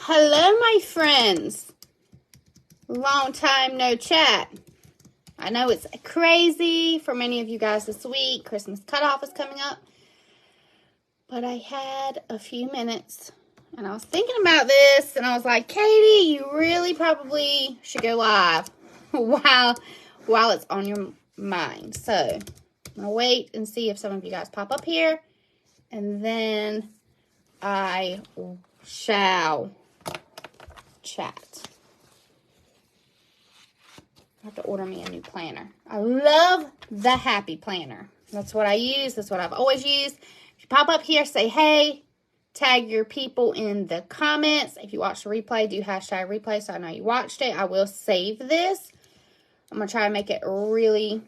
Hello, my friends. Long time no chat. I know it's crazy for many of you guys this week. Christmas cutoff is coming up. But I had a few minutes and I was thinking about this and I was like, Katie, you really probably should go live while it's on your mind. So I'm going to wait and see if some of you guys pop up here. And then I shall chat. I have to order me a new planner. I love the Happy Planner. That's what I use. That's what I've always used. If you pop up here, say hey. Tag your people in the comments. If you watch the replay, do hashtag replay so I know you watched it. I will save this. I'm going to try to make it really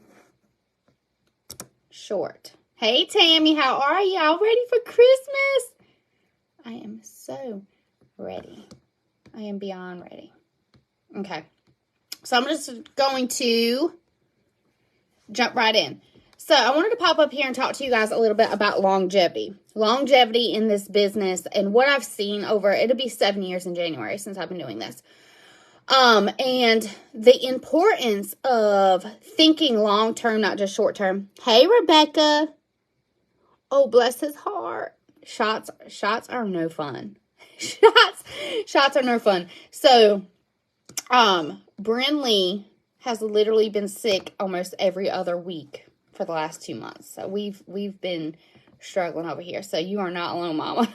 short. Hey, Tammy, how are you? All ready for Christmas? I am so ready. I am beyond ready. Okay. So I'm just going to jump right in. So I wanted to pop up here and talk to you guys a little bit about longevity. Longevity in this business and what I've seen over, it'll be 7 years in January since I've been doing this. And the importance of thinking long-term, not just short-term. Hey, Rebecca. Oh, bless his heart. Shots are no fun. Shots are no fun. So, Brinley has literally been sick almost every other week for the last 2 months. So we've been struggling over here. So you are not alone, Mama.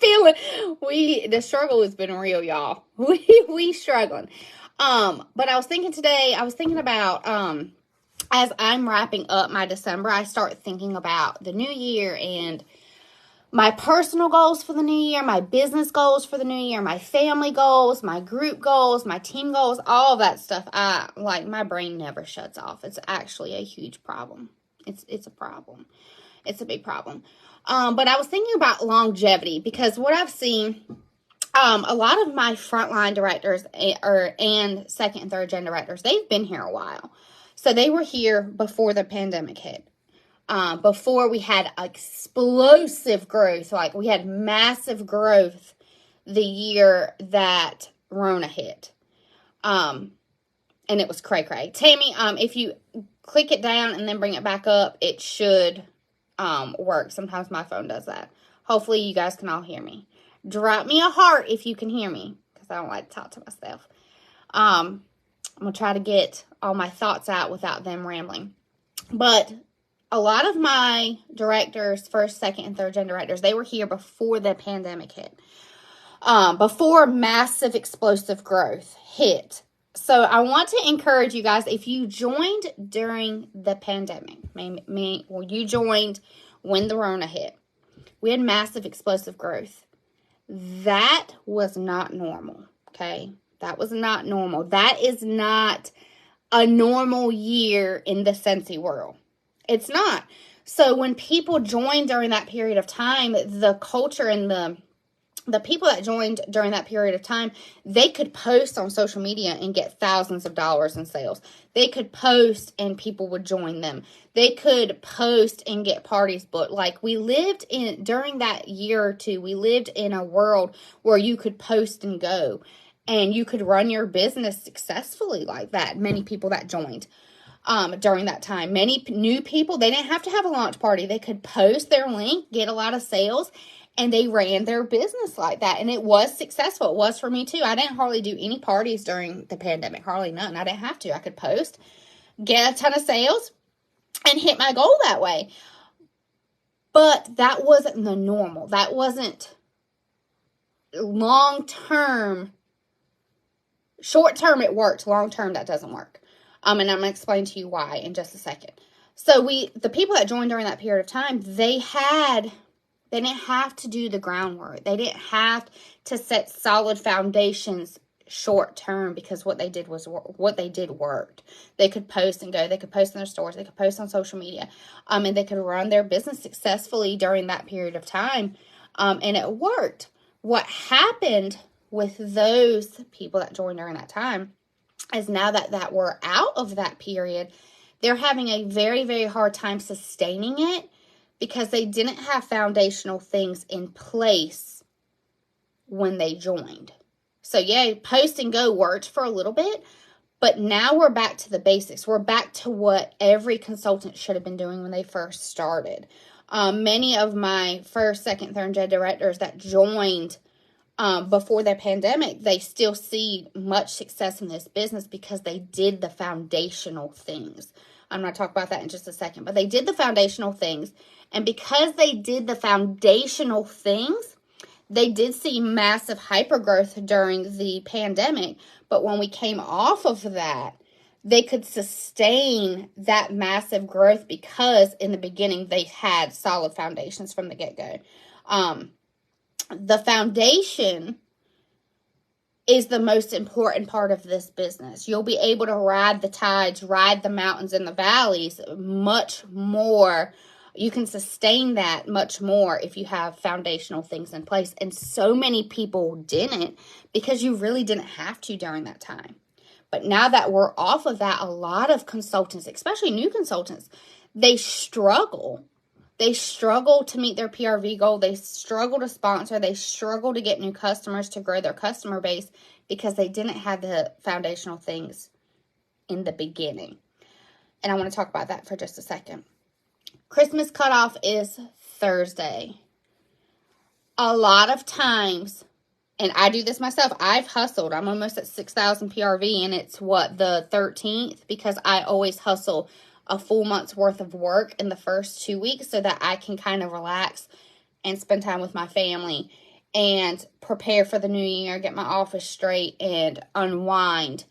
The struggle has been real, y'all. We struggling. But I was thinking about, as I'm wrapping up my December, I start thinking about the new year and my personal goals for the new year, my business goals for the new year, my family goals, my group goals, my team goals, all of that stuff. My brain never shuts off. It's actually a huge problem. It's a problem. It's a big problem. But I was thinking about longevity because what I've seen, a lot of my frontline directors and second and third gen directors, they've been here a while. So they were here before the pandemic hit. Before we had explosive growth, like we had massive growth the year that Rona hit. And it was cray-cray. Tammy, if you click it down and then bring it back up, it should work. Sometimes my phone does that. Hopefully you guys can all hear me. Drop me a heart if you can hear me, because I don't like to talk to myself. I'm going to try to get all my thoughts out without them rambling. But a lot of my directors, first, second, and third gen directors, they were here before the pandemic hit. Before massive explosive growth hit. So I want to encourage you guys, if you joined during the pandemic, you joined when the Rona hit, we had massive explosive growth. That was not normal, okay? That was not normal. That is not a normal year in the Scentsy world. It's not. So when people joined during that period of time, the culture and the people that joined during that period of time, they could post on social media and get thousands of dollars in sales. They could post and people would join them. They could post and get parties booked. Like during that year or two, we lived in a world where you could post and go and you could run your business successfully like that. Many people that joined during that time. Many new people, they didn't have to have a launch party. They could post their link, get a lot of sales, and they ran their business like that. And it was successful. It was for me too. I didn't hardly do any parties during the pandemic. Hardly none. I didn't have to. I could post, get a ton of sales, and hit my goal that way. But that wasn't the normal. That wasn't long-term. Short-term, it worked. Long-term, that doesn't work. And I'm going to explain to you why in just a second. So the people that joined during that period of time, they didn't have to do the groundwork. They didn't have to set solid foundations short term because what they did worked. They could post and go. They could post in their stores. They could post on social media. And they could run their business successfully during that period of time. And it worked. What happened with those people that joined during that time is now that we're out of that period, they're having a very, very hard time sustaining it because they didn't have foundational things in place when they joined. So yeah, Post and Go worked for a little bit, but now we're back to the basics. We're back to what every consultant should have been doing when they first started. Many of my first, second, third gen directors that joined before the pandemic, they still see much success in this business because they did the foundational things. I'm going to talk about that in just a second, but they did the foundational things. And because they did the foundational things, they did see massive hypergrowth during the pandemic. But when we came off of that, they could sustain that massive growth because in the beginning they had solid foundations from the get-go. The foundation is the most important part of this business. You'll be able to ride the tides, ride the mountains and the valleys much more. You can sustain that much more if you have foundational things in place. And so many people didn't because you really didn't have to during that time. But now that we're off of that, a lot of consultants, especially new consultants, they struggle. They struggle to meet their PRV goal. They struggle to sponsor. They struggle to get new customers, to grow their customer base because they didn't have the foundational things in the beginning. And I want to talk about that for just a second. Christmas cutoff is Thursday. A lot of times, and I do this myself, I've hustled. I'm almost at 6,000 PRV, and it's the 13th, because I always hustle a full month's worth of work in the first 2 weeks so that I can kind of relax and spend time with my family and prepare for the new year, get my office straight, and unwind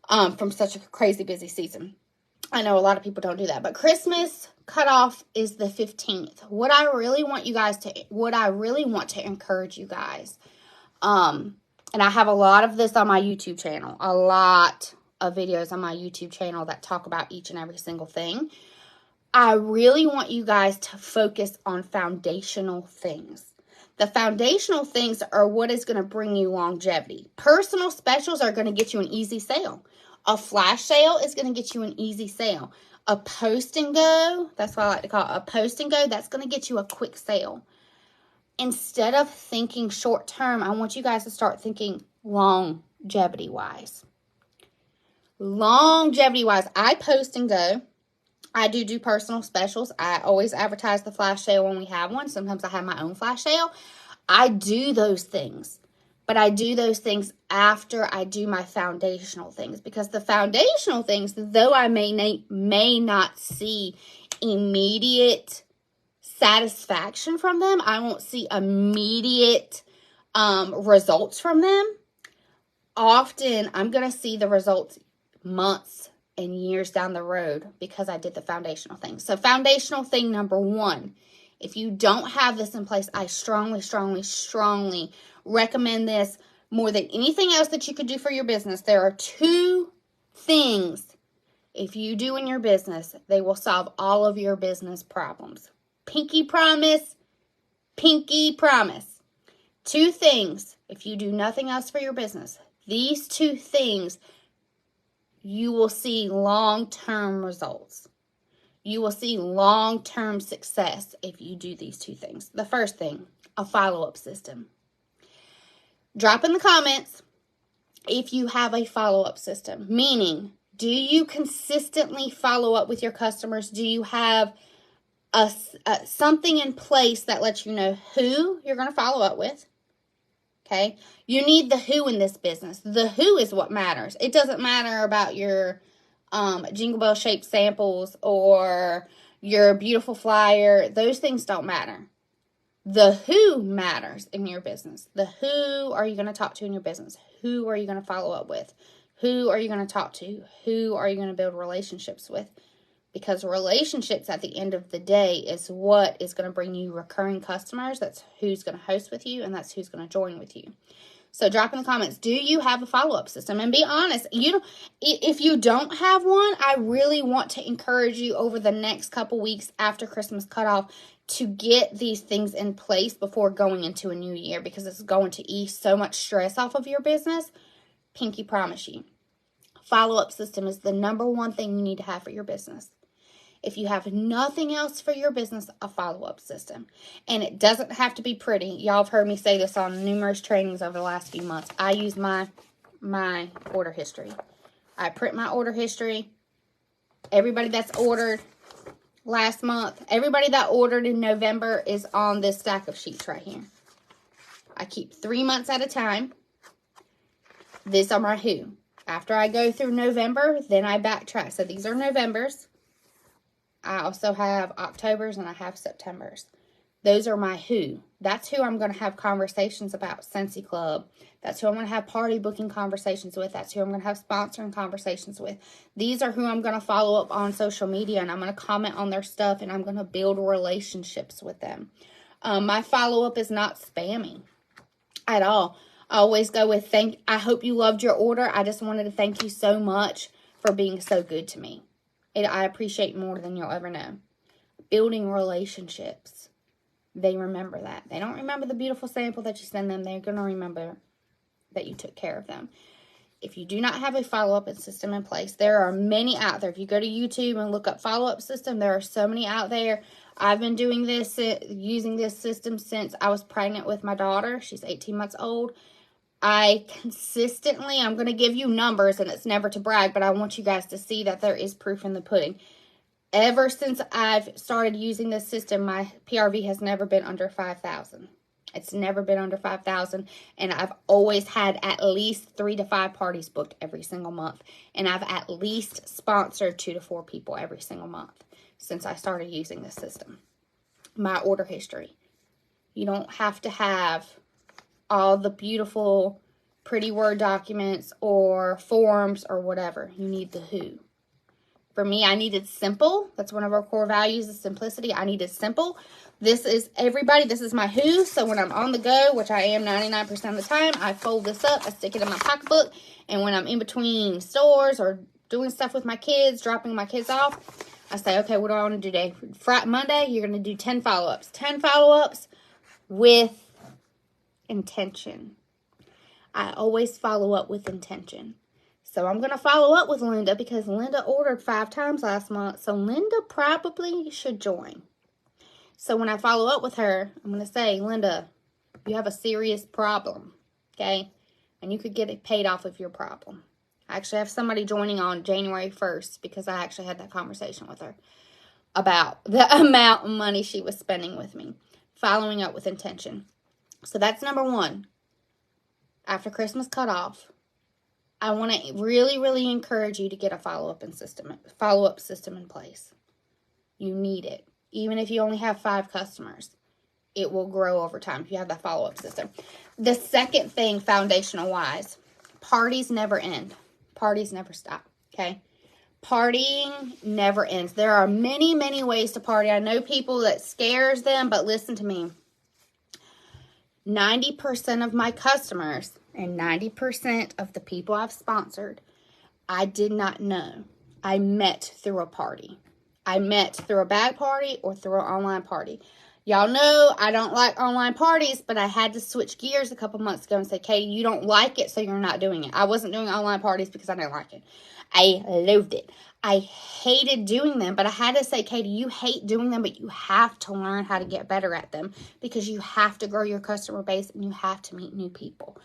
from such a crazy busy season. I know a lot of people don't do that, but Christmas cutoff is the 15th. What I really want to encourage you guys, and I have a lot of this on my YouTube channel, a lot of videos on my YouTube channel that talk about each and every single thing. I really want you guys to focus on foundational things. The foundational things are what is going to bring you longevity. Personal specials are going to get you an easy sale. A flash sale is going to get you an easy sale. A Post and Go, that's what I like to call it, a Post and Go, that's going to get you a quick sale. Instead of thinking short term, I want you guys to start thinking longevity wise. Longevity wise, I Post and Go. I do personal specials. I always advertise the flash sale when we have one. Sometimes I have my own flash sale. I do those things, but I do those things after I do my foundational things, because the foundational things, though I may not see immediate satisfaction from them, I won't see immediate results from them. Often I'm going to see the results months and years down the road because I did the foundational things. So foundational thing number one, if you don't have this in place, I strongly, strongly, strongly recommend this more than anything else that you could do for your business. There are 2 things, if you do in your business, they will solve all of your business problems. Pinky promise, pinky promise. 2 things, if you do nothing else for your business, these 2 things, you will see long-term results. You will see long-term success if you do these 2 things. The first thing, a follow-up system. Drop in the comments if you have a follow-up system, meaning, do you consistently follow up with your customers? Do you have something in place that lets you know who you're going to follow up with? Okay, you need the who in this business. The who is what matters. It doesn't matter about your Jingle Bell shaped samples or your beautiful flyer. Those things don't matter. The who matters in your business. The who are you going to talk to in your business? Who are you going to follow up with? Who are you going to talk to? Who are you going to build relationships with? Because relationships at the end of the day is what is going to bring you recurring customers. That's who's going to host with you, and that's who's going to join with you. So drop in the comments, do you have a follow-up system? And be honest, if you don't have one, I really want to encourage you over the next couple weeks after Christmas cutoff to get these things in place before going into a new year, because it's going to ease so much stress off of your business. Pinky promise you. Follow-up system is the number one thing you need to have for your business. if you have nothing else for your business, a follow-up system. And it doesn't have to be pretty. Y'all have heard me say this on numerous trainings over the last few months. I use my order history. I print my order history. Everybody that's ordered last month, everybody that ordered in November is on this stack of sheets right here. I keep 3 months at a time. These are my who. After I go through November, then I backtrack. So these are Novembers. I also have Octobers and I have Septembers. Those are my who. That's who I'm going to have conversations about Scentsy Club. That's who I'm going to have party booking conversations with. That's who I'm going to have sponsoring conversations with. These are who I'm going to follow up on social media, and I'm going to comment on their stuff, and I'm going to build relationships with them. My follow-up is not spammy at all. I always go with, I hope you loved your order. I just wanted to thank you so much for being so good to me. I appreciate more than you'll ever know. Building relationships. They remember that. They don't remember the beautiful sample that you send them. They're going to remember that you took care of them. If you do not have a follow-up system in place, there are many out there. If you go to YouTube and look up follow-up system, there are so many out there. I've been doing this, using this system since I was pregnant with my daughter. She's 18 months old. I'm going to give you numbers, and it's never to brag, but I want you guys to see that there is proof in the pudding. Ever since I've started using this system, my PRV has never been under 5,000. It's never been under 5,000, and I've always had at least 3 to 5 parties booked every single month, and I've at least sponsored 2 to 4 people every single month since I started using this system. My order history. You don't have to have all the beautiful, pretty Word documents or forms or whatever. You need the who. For me, I needed simple. That's one of our core values is simplicity. I needed simple. This is everybody. This is my who. So when I'm on the go, which I am 99% of the time, I fold this up. I stick it in my pocketbook. And when I'm in between stores or doing stuff with my kids, dropping my kids off, I say, okay, what do I want to do today? Monday, you're going to do 10 follow-ups. 10 follow-ups with intention. I always follow up with intention. So I'm going to follow up with Linda because Linda ordered 5 times last month. So Linda probably should join. So when I follow up with her, I'm going to say, Linda, you have a serious problem, okay? And you could get it paid off of your problem. I actually have somebody joining on January 1st because I actually had that conversation with her about the amount of money she was spending with me. Following up with intention. So that's number 1. After Christmas cutoff, I want to really, really encourage you to get a follow-up system in place. You need it. Even if you only have 5 customers, it will grow over time if you have that follow-up system. The second thing, foundational-wise, parties never end. Parties never stop, okay? Partying never ends. There are many, many ways to party. I know people that scares them, but listen to me. 90% of my customers and 90% of the people I've sponsored, I did not know. I met through a party. I met through a bag party or through an online party. Y'all know I don't like online parties, but I had to switch gears a couple months ago and say, Katie, you don't like it, so you're not doing it. I wasn't doing online parties because I didn't like it. I loathed it. I hated doing them, but I had to say, Katie, you hate doing them, but you have to learn how to get better at them because you have to grow your customer base and you have to meet new people.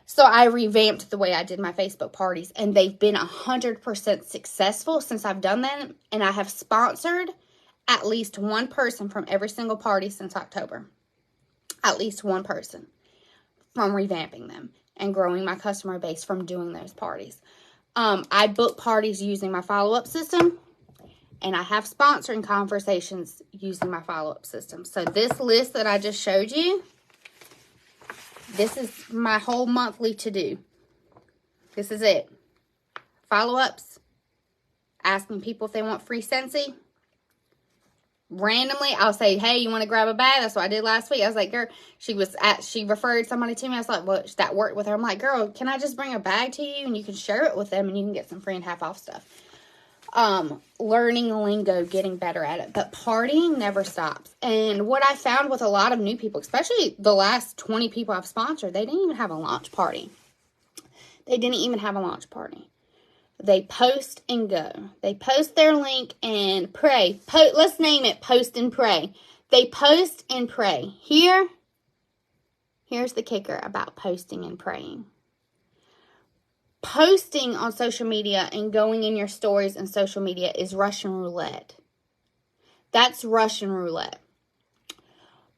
So I revamped the way I did my Facebook parties, and they've been 100% successful since I've done them, and I have sponsored at least one person from every single party since October. At least one person from revamping them and growing my customer base from doing those parties. I book parties using my follow-up system, and I have sponsoring conversations using my follow-up system. So this list that I just showed you, this is my whole monthly to-do. This is it. Follow-ups, asking people if they want free Scentsy. Randomly, I'll say, hey, you want to grab a bag? That's what I did last week. I was like, girl, she referred somebody to me. I was like, well, that worked with her. I'm like, girl, can I just bring a bag to you and you can share it with them and you can get some free and half off stuff. Learning lingo, getting better at it. But partying never stops. And what I found with a lot of new people, especially the last 20 people I've sponsored, they didn't even have a launch party. They didn't even have a launch party. They post and go. They post their link and pray. Let's name it post and pray. They post and pray. Here's the kicker about posting and praying. Posting on social media and going in your stories and social media is Russian roulette. That's Russian roulette.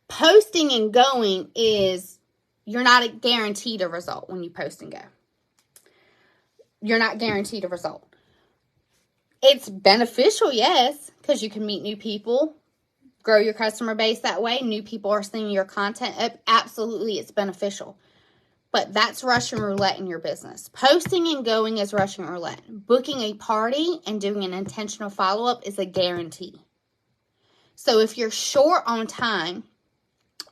Posting and going is, you're not guaranteed a result when you post and go. You're not guaranteed a result. It's beneficial, yes, because you can meet new people, grow your customer base that way. New people are seeing your content. Absolutely, it's beneficial. But that's Russian roulette in your business. Posting and going is Russian roulette. Booking a party and doing an intentional follow-up is a guarantee. So if you're short on time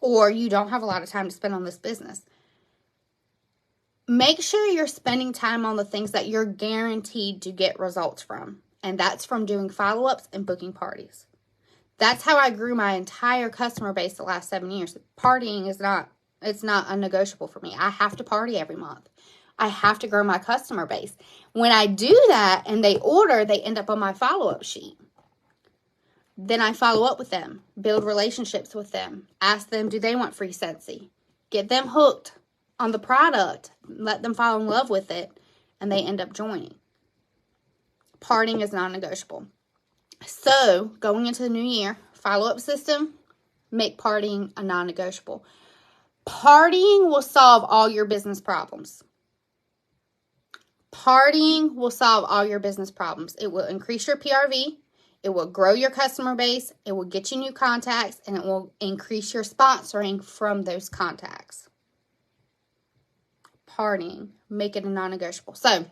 or you don't have a lot of time to spend on this business, make sure you're spending time on the things that you're guaranteed to get results from. And that's from doing follow-ups and booking parties. That's how I grew my entire customer base the last 7 years. Partying is not a negotiable for me. I have to party every month. I have to grow my customer base. When I do that and they order, they end up on my follow-up sheet. Then I follow up with them, build relationships with them, ask them, do they want free Scentsy? Get them hooked on the product, let them fall in love with it, and they end up joining. Partying is non-negotiable. So, going into the new year, follow-up system, make partying a non-negotiable. Partying will solve all your business problems. Partying will solve all your business problems. It will increase your PRV. It will grow your customer base. It will get you new contacts. And it will increase your sponsoring from those contacts. Partying. Make it a non-negotiable. So,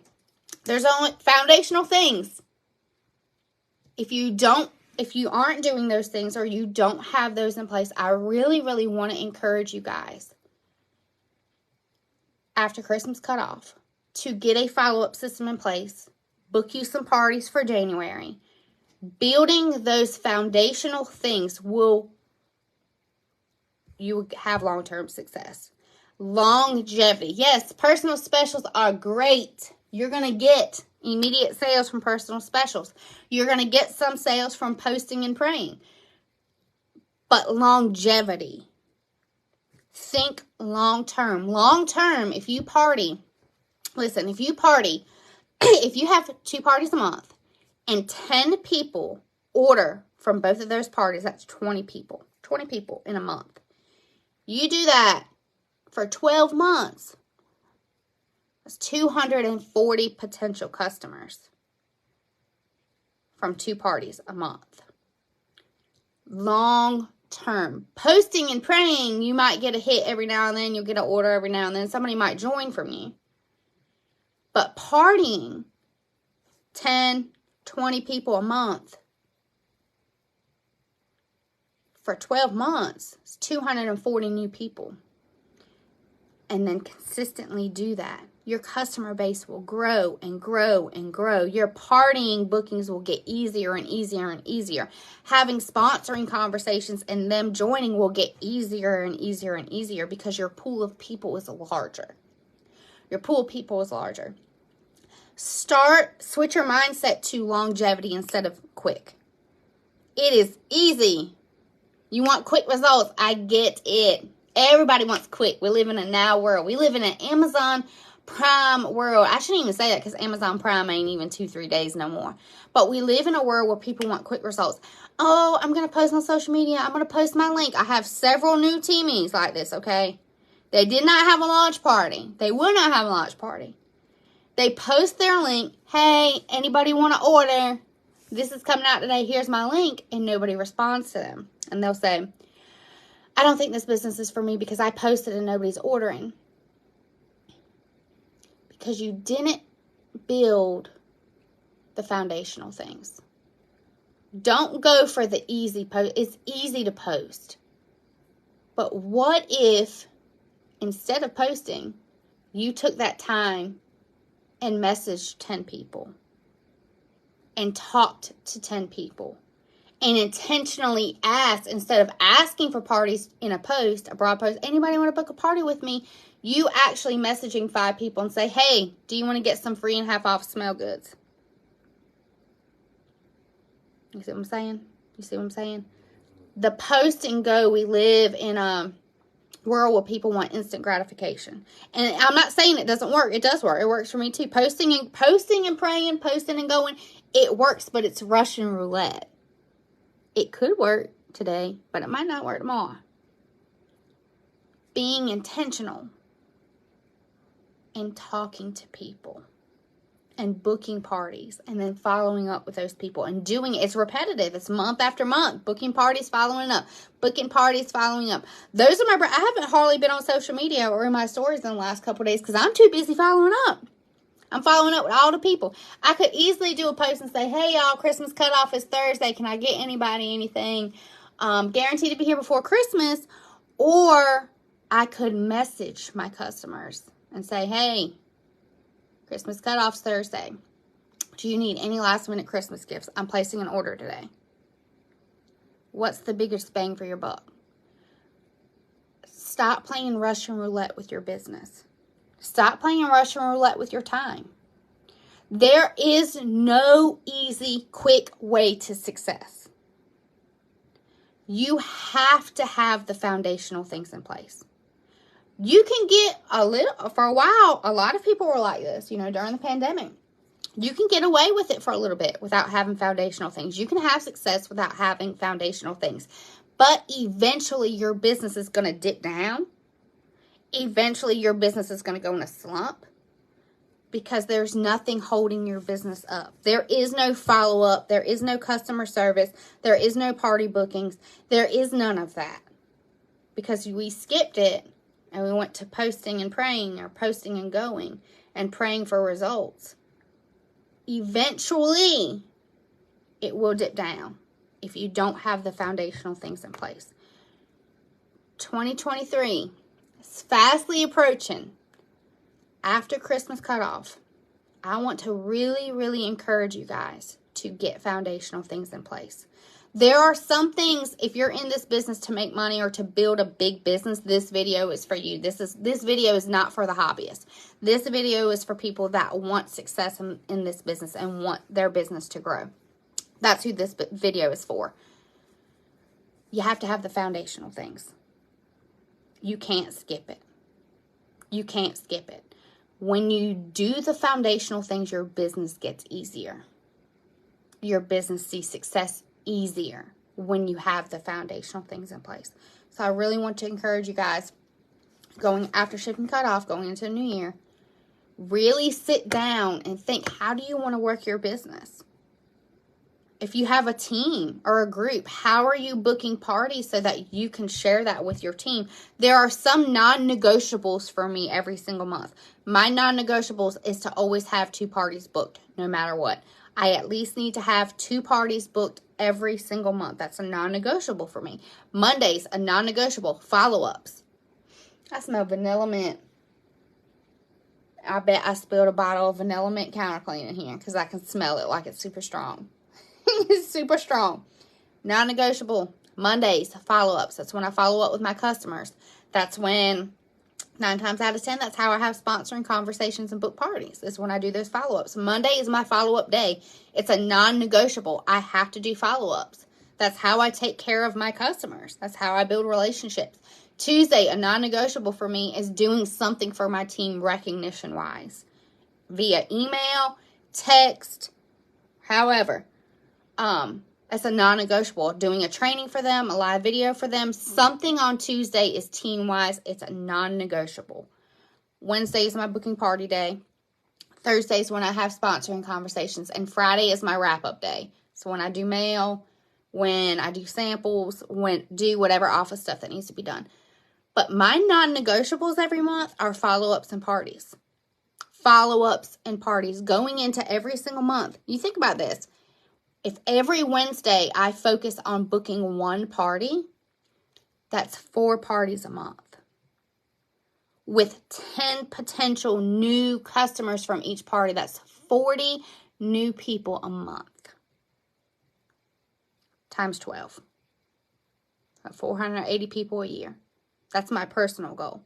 there's only foundational things. If you aren't doing those things or you don't have those in place, I really, really want to encourage you guys after Christmas cutoff to get a follow-up system in place, book you some parties for January. Building those foundational things you will have long-term success. Longevity. Yes, personal specials are great. You're going to get immediate sales from personal specials. You're going to get some sales from posting and praying. But longevity. Think long-term. Long-term, if you party, listen, if you have 2 parties a month and 10 people order from both of those parties, that's 20 people. 20 people in a month. You do that for 12 months. That's 240 potential customers from 2 parties a month. Long term. Posting and praying, you might get a hit every now and then. You'll get an order every now and then. Somebody might join from you. But partying, 10, 20 people a month for 12 months, it's 240 new people. And then consistently do that. Your customer base will grow and grow and grow. Your partying bookings will get easier and easier and easier. Having sponsoring conversations and them joining will get easier and easier and easier because your pool of people is larger. Your pool of people is larger. Switch your mindset to longevity instead of quick. It is easy. You want quick results. I get it. Everybody wants quick. We live in a now world. We live in an Amazon Prime world. I shouldn't even say that because Amazon Prime ain't even 2-3 days no more. But we live in a world where people want quick results. Oh, I'm going to post on social media. I'm going to post my link. I have several new teamies like this, okay? They did not have a launch party. They will not have a launch party. They post their link. Hey, anybody want to order? This is coming out today. Here's my link. And nobody responds to them. And they'll say, I don't think this business is for me because I posted and nobody's ordering. Because you didn't build the foundational things. Don't go for the easy post. It's easy to post. But what if, instead of posting, you took that time and messaged 10 people and talked to 10 people and intentionally asked, instead of asking for parties in a post, a broad post, anybody want to book a party with me? You actually messaging 5 people and say, hey, do you want to get some free and half off smell goods? You see what I'm saying? You see what I'm saying? The post and go, we live in a world where people want instant gratification. And I'm not saying it doesn't work. It does work. It works for me too. Posting and praying, posting and going, it works, but it's Russian roulette. It could work today, but it might not work tomorrow. Being intentional and talking to people and booking parties and then following up with those people and doing it. It's repetitive. It's month after month. Booking parties, following up. Booking parties, following up. Those are I haven't hardly been on social media or in my stories in the last couple of days because I'm too busy following up. I'm following up with all the people. I could easily do a post and say, hey, y'all, Christmas cutoff is Thursday. Can I get anybody anything? Guaranteed to be here before Christmas. Or I could message my customers and say, hey, Christmas cutoff's Thursday. Do you need any last minute Christmas gifts? I'm placing an order today. What's the biggest bang for your buck? Stop playing Russian roulette with your business. Stop playing Russian roulette with your time. There is no easy, quick way to success. You have to have the foundational things in place. You can get for a while, a lot of people were like this, during the pandemic. You can get away with it for a little bit without having foundational things. You can have success without having foundational things. But eventually your business is going to dip down. Eventually your business is going to go in a slump because there's nothing holding your business up. There is no follow-up. There is no customer service. There is no party bookings. There is none of that because we skipped it and we went to posting and praying or posting and going and praying for results. Eventually, it will dip down if you don't have the foundational things in place. 2023 is fastly approaching. After Christmas cutoff, I want to really, really encourage you guys to get foundational things in place. There are some things, if you're in this business to make money or to build a big business, this video is for you. This video is not for the hobbyist. This video is for people that want success in this business and want their business to grow. That's who this video is for. You have to have the foundational things. You can't skip it. You can't skip it. When you do the foundational things, your business gets easier. Your business sees success easier when you have the foundational things in place. So I really want to encourage you guys, going after shipping cutoff, going into the new year, really sit down and think, how do you want to work your business? If you have a team or a group, how are you booking parties so that you can share that with your team? There are some non-negotiables for me every single month. My non-negotiables is to always have 2 parties booked, no matter what. I at least need to have 2 parties booked every single month. That's a non-negotiable for me. Mondays, a non-negotiable. Follow-ups. I smell vanilla mint. I bet I spilled a bottle of vanilla mint counter cleaner here because I can smell it like it's super strong. It's super strong. Non-negotiable. Mondays, follow-ups. That's when I follow up with my customers. That's when 9 times out of 10, that's how I have sponsoring conversations and book parties, is when I do those follow-ups. Monday is my follow-up day. It's a non-negotiable. I have to do follow-ups. That's how I take care of my customers. That's how I build relationships. Tuesday, a non-negotiable for me is doing something for my team recognition-wise. Via email, text, however. It's a non-negotiable. Doing a training for them, a live video for them. Something on Tuesday is team-wise. It's a non-negotiable. Wednesday is my booking party day. Thursday is when I have sponsoring conversations. And Friday is my wrap-up day. So when I do mail, when I do samples, do whatever office stuff that needs to be done. But my non-negotiables every month are follow-ups and parties. Follow-ups and parties going into every single month. You think about this. If every Wednesday I focus on booking 1 party, that's 4 parties a month. With 10 potential new customers from each party, that's 40 new people a month. Times 12. 480 people a year. That's my personal goal.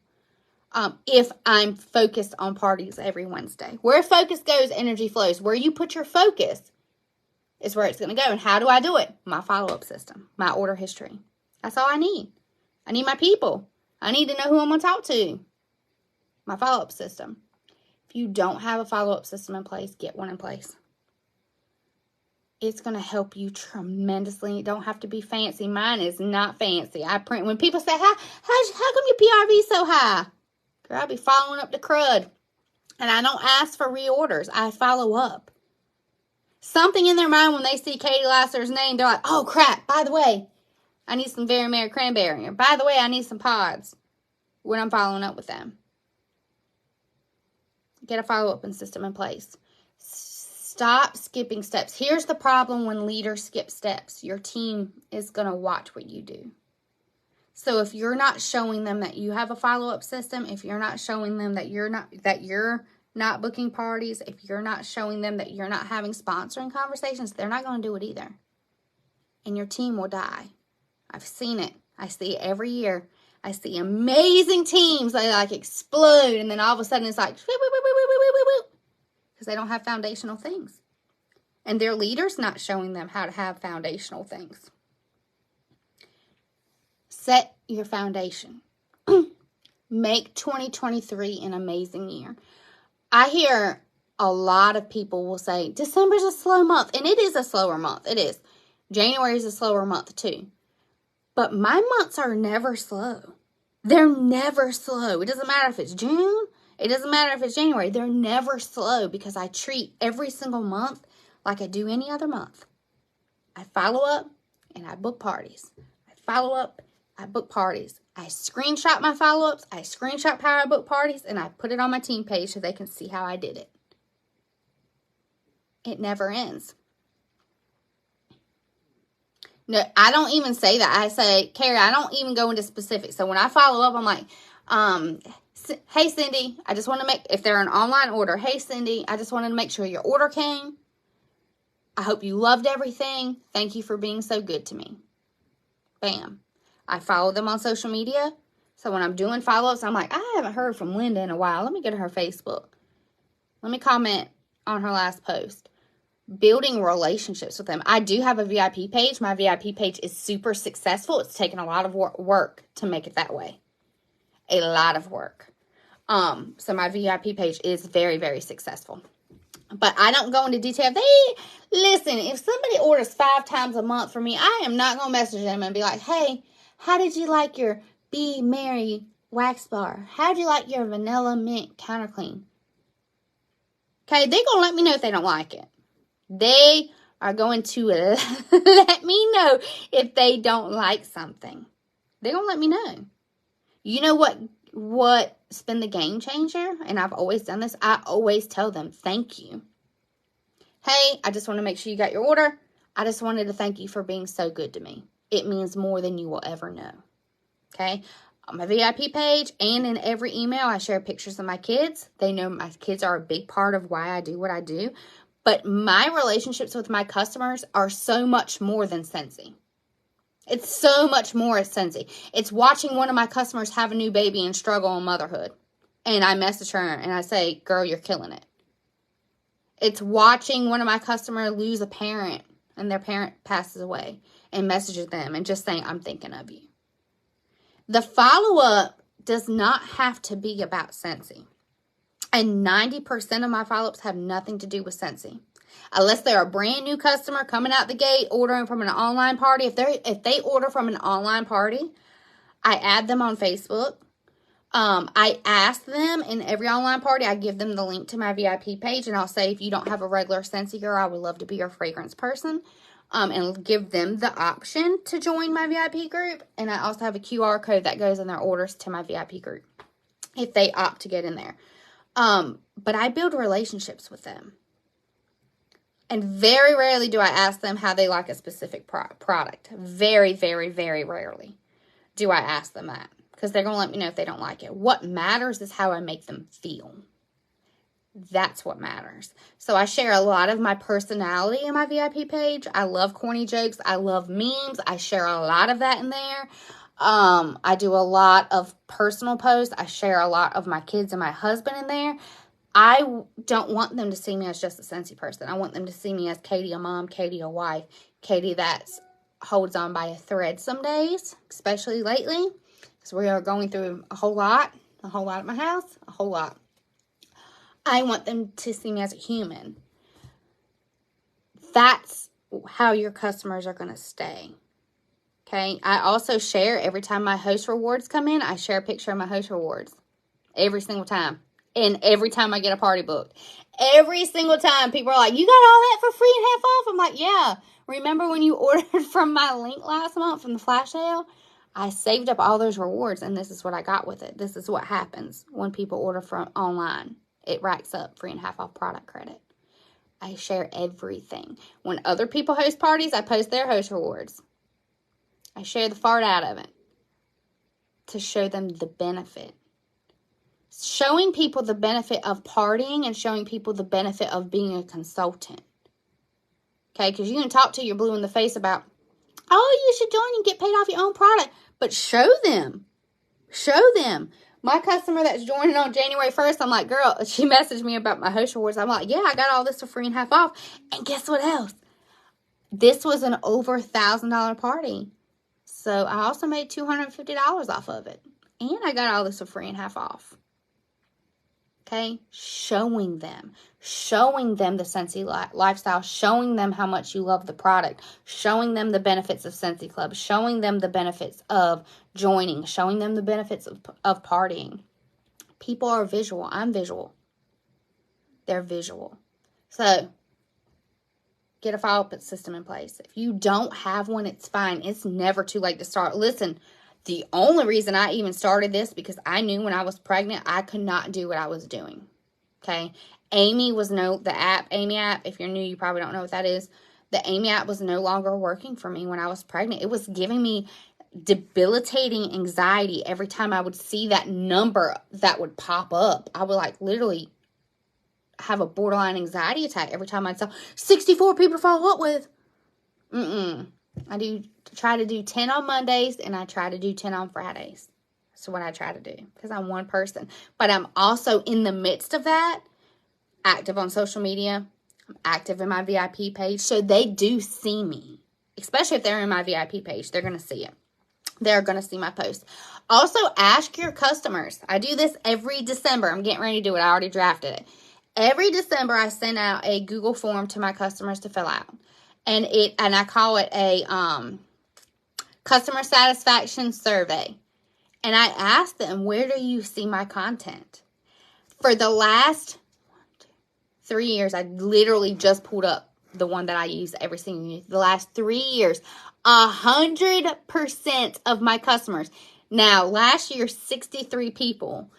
If I'm focused on parties every Wednesday. Where focus goes, energy flows. Where you put your focus, is where it's going to go. And how do I do it? My follow-up system, my order history. That's all I need. I need my people. I need to know who I'm going to talk to. My follow-up system. If you don't have a follow-up system in place, get one in place. It's going to help you tremendously. It don't have to be fancy. Mine is not fancy. I print. When people say, how come your PRV so high? Girl, I'll be following up the crud. And I don't ask for reorders. I follow up. Something in their mind when they see Katie Lasser's name, they're like, oh crap, by the way, I need some Very Merry Cranberry. Or by the way, I need some pods when I'm following up with them. Get a follow-up system in place. Stop skipping steps. Here's the problem when leaders skip steps. Your team is going to watch what you do. So if you're not showing them that you have a follow-up system, if you're not showing them that you're not booking parties, if you're not showing them that you're not having sponsoring conversations, they're not going to do it either. And your team will die. I've seen it. I see it every year. I see amazing teams. They like explode. And then all of a sudden it's like, because they don't have foundational things. And their leader's not showing them how to have foundational things. Set your foundation. Make 2023 an amazing year. I hear a lot of people will say, December's a slow month. And it is a slower month. It is. January is a slower month too. But my months are never slow. They're never slow. It doesn't matter if it's June. It doesn't matter if it's January. They're never slow because I treat every single month like I do any other month. I follow up and I book parties. I follow up, I book parties. I screenshot my follow-ups. I screenshot how I book parties and I put it on my team page so they can see how I did it. It never ends. No, I don't even say that. I say, Carrie, I don't even go into specifics. So when I follow up, I'm like, hey, Cindy, I just want to make, if they're an online order, hey, Cindy, I just wanted to make sure your order came. I hope you loved everything. Thank you for being so good to me. Bam. I follow them on social media. So when I'm doing follow-ups, I'm like, I haven't heard from Linda in a while. Let me go to her Facebook. Let me comment on her last post. Building relationships with them. I do have a VIP page. My VIP page is super successful. It's taken a lot of work to make it that way. A lot of work. So my VIP page is very, very successful. But I don't go into detail. Listen, if somebody orders 5 times a month for me, I am not going to message them and be like, hey, how did you like your Be Merry wax bar? How did you like your vanilla mint counter clean? Okay, they're going to let me know if they don't like it. They are going to let me know if they don't like something. They're going to let me know. You know what's been the game changer? And I've always done this. I always tell them, thank you. Hey, I just want to make sure you got your order. I just wanted to thank you for being so good to me. It means more than you will ever know. Okay? On my VIP page and in every email, I share pictures of my kids. They know my kids are a big part of why I do what I do. But my relationships with my customers are so much more than Scentsy. It's so much more at Scentsy. It's watching one of my customers have a new baby and struggle on motherhood. And I message her and I say, girl, you're killing it. It's watching one of my customers lose a parent and their parent passes away and messages them and just saying, I'm thinking of you. The follow-up does not have to be about Scentsy. And 90% of my follow-ups have nothing to do with Scentsy. Unless they're a brand new customer coming out the gate, ordering from an online party. If they order from an online party, I add them on Facebook. I ask them in every online party, I give them the link to my VIP page. And I'll say, if you don't have a regular Scentsy girl, I would love to be your fragrance person. And give them the option to join my VIP group. And I also have a QR code that goes in their orders to my VIP group if they opt to get in there. But I build relationships with them. And very rarely do I ask them how they like a specific product. Very, very, very rarely do I ask them that. Because they're going to let me know if they don't like it. What matters is how I make them feel. That's what matters. So I share a lot of my personality in my VIP page. I love corny jokes. I love memes. I share a lot of that in there. I do a lot of personal posts. I share a lot of my kids and my husband in there. I don't want them to see me as just a Scentsy person. I want them to see me as Katie, a mom, Katie, a wife, Katie that holds on by a thread some days, especially lately, because we are going through a whole lot at my house, a whole lot. I want them to see me as a human. That's how your customers are going to stay. Okay. I also share every time my host rewards come in, I share a picture of my host rewards every single time. And every time I get a party booked, every single time people are like, you got all that for free and half off? I'm like, yeah. Remember when you ordered from my link last month from the flash sale? I saved up all those rewards, and this is what I got with it. This is what happens when people order from online. It racks up free and half off product credit. I share everything. When other people host parties, I post their host rewards. I share the fart out of it to show them the benefit. Showing people the benefit of partying and showing people the benefit of being a consultant. Okay, because you can talk to your blue in the face about, oh, you should join and get paid off your own product. But show them. Show them. My customer that's joining on January 1st, I'm like, girl, she messaged me about my host rewards. I'm like, yeah, I got all this for free and half off. And guess what else? This was an over $1,000 party. So I also made $250 off of it. And I got all this for free and half off. Okay, showing them the Scentsy lifestyle, showing them how much you love the product, showing them the benefits of Scentsy Club, showing them the benefits of joining, showing them the benefits of partying. People are visual. I'm visual. They're visual. So, get a follow-up system in place. If you don't have one, it's fine. It's never too late to start. Listen, the only reason I even started this because I knew when I was pregnant, I could not do what I was doing. Okay. The app, Amy app, if you're new, you probably don't know what that is. The Amy app was no longer working for me when I was pregnant. It was giving me debilitating anxiety every time I would see that number that would pop up. I would literally have a borderline anxiety attack every time I'd say 64 people to follow up with. I try to do 10 on Mondays, and I try to do 10 on Fridays. That's what I try to do, because I'm one person. But I'm also, in the midst of that, active on social media. I'm active in my VIP page, so they do see me. Especially if they're in my VIP page, they're going to see it. They're going to see my post. Also, ask your customers. I do this every December. I'm getting ready to do it. I already drafted it. Every December, I send out a Google form to my customers to fill out. And I call it a customer satisfaction survey. And I ask them, where do you see my content? For the last 3 years, I literally just pulled up the one that I use every single year. The last 3 years, 100% of my customers. Now, last year, 63 people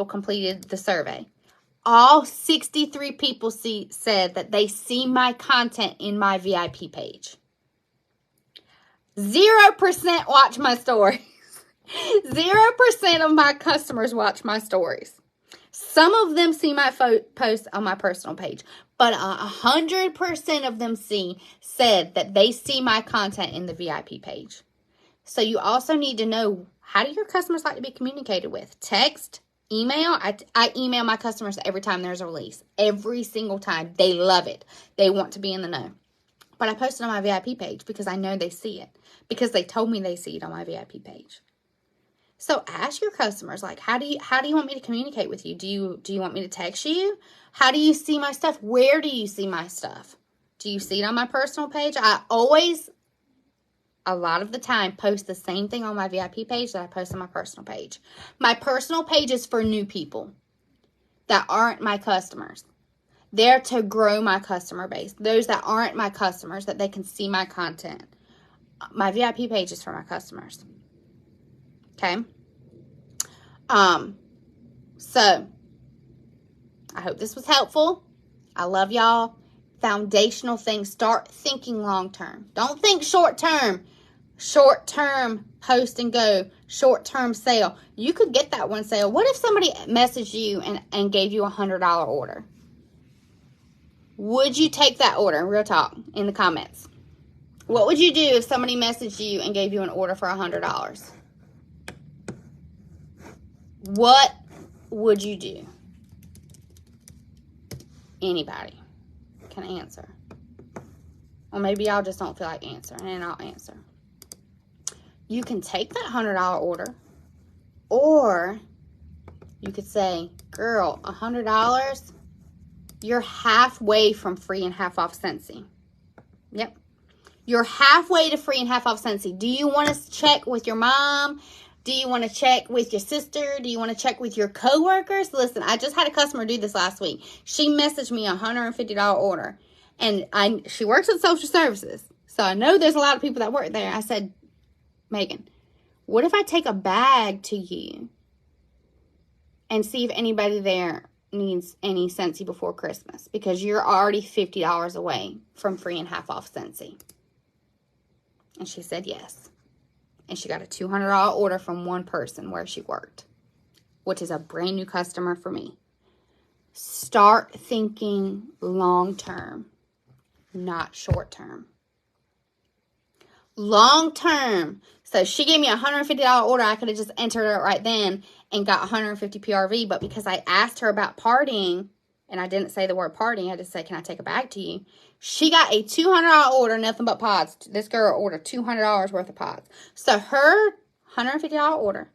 completed the survey. All 63 people said that they see my content in my VIP page. 0% watch my stories. 0% of my customers watch my stories. Some of them see my posts on my personal page, but 100% of them said that they see my content in the VIP page. So you also need to know, how do your customers like to be communicated with? Text, email. I email my customers every time there's a release. Every single time. They love it. They want to be in the know. But I post it on my VIP page because I know they see it. Because they told me they see it on my VIP page. So ask your customers, how do you want me to communicate with you? Do you want me to text you? How do you see my stuff? Where do you see my stuff? Do you see it on my personal page? I always, a lot of the time, post the same thing on my VIP page that I post on my personal page. My personal page is for new people that aren't my customers. They're to grow my customer base. Those that aren't my customers, that they can see my content. My VIP page is for my customers. Okay? So, I hope this was helpful. I love y'all. Foundational things. Start thinking long term. Don't think short term. Short term, post and go. Short term sale. You could get that one sale. What if somebody messaged you and gave you a $100 order? Would you take that order? Real talk, in the comments. What would you do if somebody messaged you and gave you an order for $100? What would you do? anybody can answer. Or maybe y'all just don't feel like answering, and I'll answer. You can take that $100 order, or you could say, girl, $100, you're halfway from free and half off Scentsy. Yep. You're halfway to free and half off Scentsy. Do you want to check with your mom? Do you want to check with your sister? Do you want to check with your coworkers? Listen, I just had a customer do this last week. She messaged me a $150 order. And she works in social services. So I know there's a lot of people that work there. I said, Megan, what if I take a bag to you and see if anybody there needs any Scentsy before Christmas? Because you're already $50 away from free and half off Scentsy. And she said yes. And she got a $200 order from one person where she worked, which is a brand new customer for me. Start thinking long term, not short term. Long term. So she gave me a $150 order. I could have just entered it right then and got 150 PRV. But because I asked her about partying, and I didn't say the word partying, I just said, can I take a bag to you? She got a $200 order, nothing but pods. This girl ordered $200 worth of pods. So her $150 order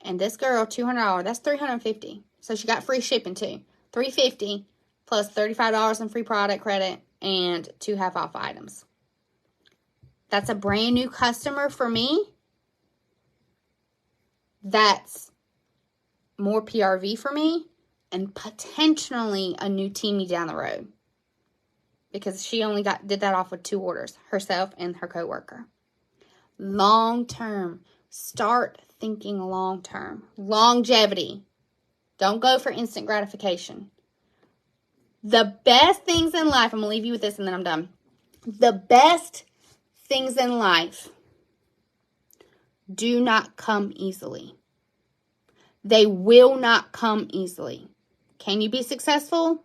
and this girl $200, that's $350. So she got free shipping too. $350 plus $35 in free product credit and 2 half off items. That's a brand new customer for me. That's more PRV for me and potentially a new teamie down the road. Because she only did that off with 2 orders, herself and her coworker. Long term. Start thinking long term. Longevity. Don't go for instant gratification. The best things in life, I'm going to leave you with this and then I'm done. The best things in life do not come easily. They will not come easily. Can you be successful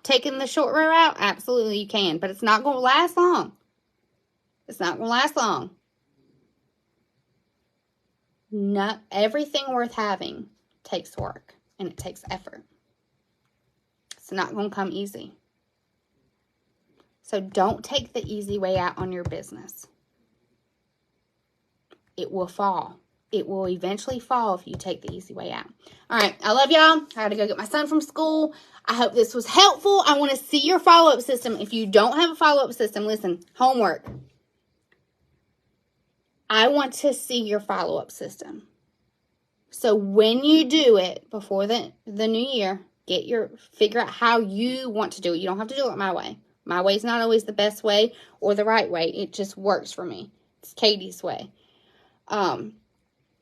taking the short route? Absolutely you can, but it's not going to last long. It's not going to last long. Not everything worth having takes work and it takes effort. It's not going to come easy. So don't take the easy way out on your business. It will fall. It will eventually fall if you take the easy way out. All right, I love y'all. I got to go get my son from school. I hope this was helpful. I want to see your follow-up system. If you don't have a follow-up system, listen, homework. I want to see your follow-up system. So when you do it before the new year, figure out how you want to do it. You don't have to do it my way. My way is not always the best way or the right way. It just works for me. It's Katie's way.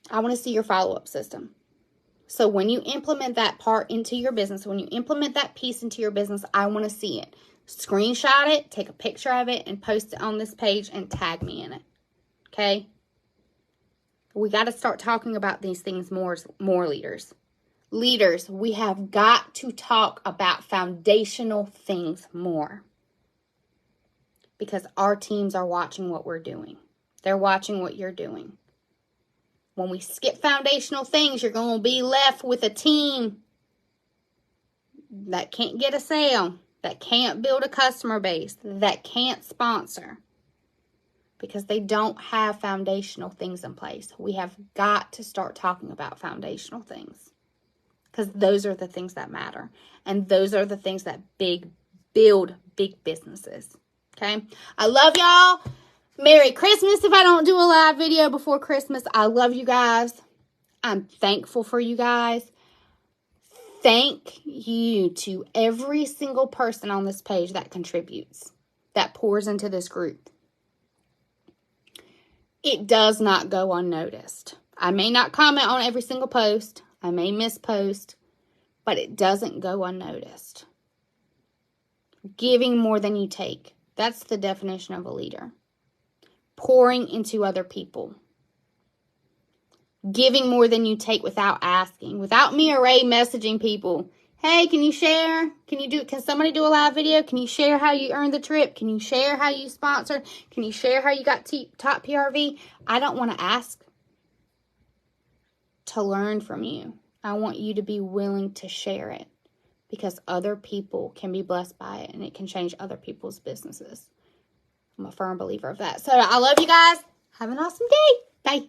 I want to see your follow-up system. So when you implement that part into your business, when you implement that piece into your business, I want to see it. Screenshot it, take a picture of it, and post it on this page and tag me in it. Okay? We got to start talking about these things more, leaders. Leaders, we have got to talk about foundational things more. Because our teams are watching what we're doing. They're watching what you're doing. When we skip foundational things, you're going to be left with a team that can't get a sale, that can't build a customer base, that can't sponsor. Because they don't have foundational things in place. We have got to start talking about foundational things. Because those are the things that matter. And those are the things that build big businesses. Okay? I love y'all. Merry Christmas if I don't do a live video before Christmas. I love you guys. I'm thankful for you guys. Thank you to every single person on this page that contributes, that pours into this group. It does not go unnoticed. I may not comment on every single post. I may mispost, but it doesn't go unnoticed. Giving more than you take. That's the definition of a leader. Pouring into other people. Giving more than you take without asking. Without me or Ray messaging people. Hey, can you share? Can somebody do a live video? Can you share how you earned the trip? Can you share how you sponsored? Can you share how you got top PRV? I don't want to ask to learn from you. I want you to be willing to share it. because other people can be blessed by it and it can change other people's businesses. I'm a firm believer of that. So I love you guys. Have an awesome day. Bye.